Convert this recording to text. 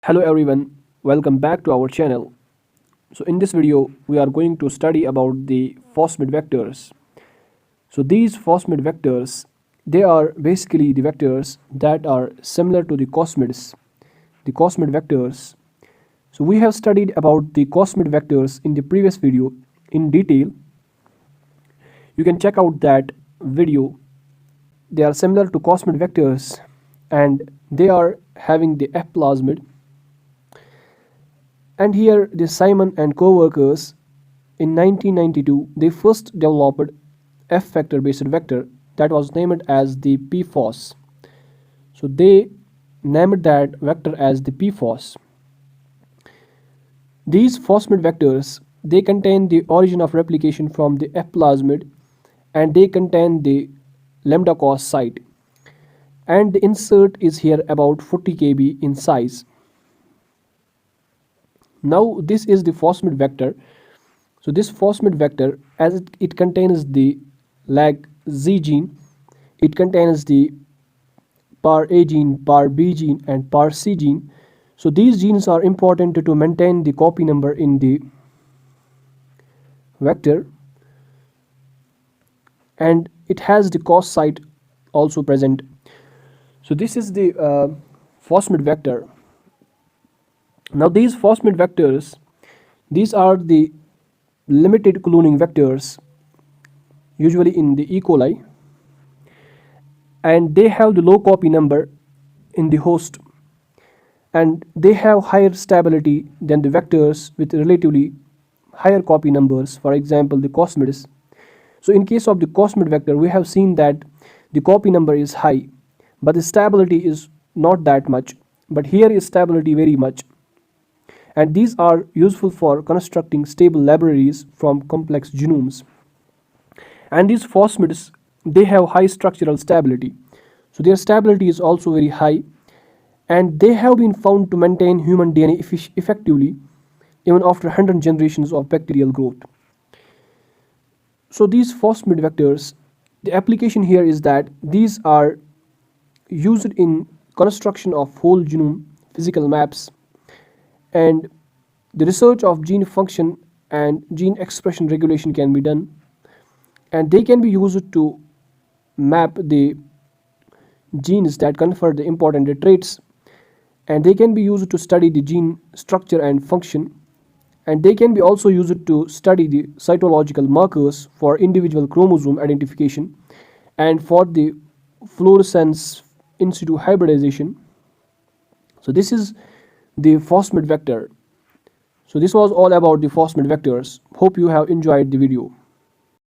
Hello everyone, welcome back to our channel. So in this video we are going to study about the Fosmid vectors. So these Fosmid vectors, they are basically the vectors that are similar to the Cosmids, the Cosmid vectors. So we have studied about the Cosmid vectors in the previous video in detail. You can check out that video. They are similar to Cosmid vectors and they are having the F plasmid. And here the Simon and co-workers in 1992 they first developed F vector based vector that was named as the PFOS. So they named that vector as the PFOS. These Fosmid vectors they contain the origin of replication from the F plasmid and they contain the lambda cos site, and the insert is here about 40 kb in size. Now this is the Fosmid vector. So this Fosmid vector, as it contains the lag Z gene, it contains the par A gene, par B gene and par C gene. So these genes are important to maintain the copy number in the vector, and it has the cos site also present. So this is the Fosmid vector. Now these Fosmid vectors, these are the limited cloning vectors usually in the E. coli, and they have the low copy number in the host, and they have higher stability than the vectors with relatively higher copy numbers, for example the Cosmids. So in case of the Cosmid vector we have seen that the copy number is high but the stability is not that much, but here is stability very much, and these are useful for constructing stable libraries from complex genomes. And these Fosmids they have high structural stability, so their stability is also very high, and they have been found to maintain human DNA effectively even after 100 generations of bacterial growth. So these Fosmid vectors, the application here is that these are used in construction of whole genome physical maps, and the research of gene function and gene expression regulation can be done, and they can be used to map the genes that confer the important traits, and they can be used to study the gene structure and function, and they can be also used to study the cytological markers for individual chromosome identification and for the fluorescence in situ hybridization. So this is the Fosmid vector. So this was all about the Fosmid vectors. Hope you have enjoyed the video.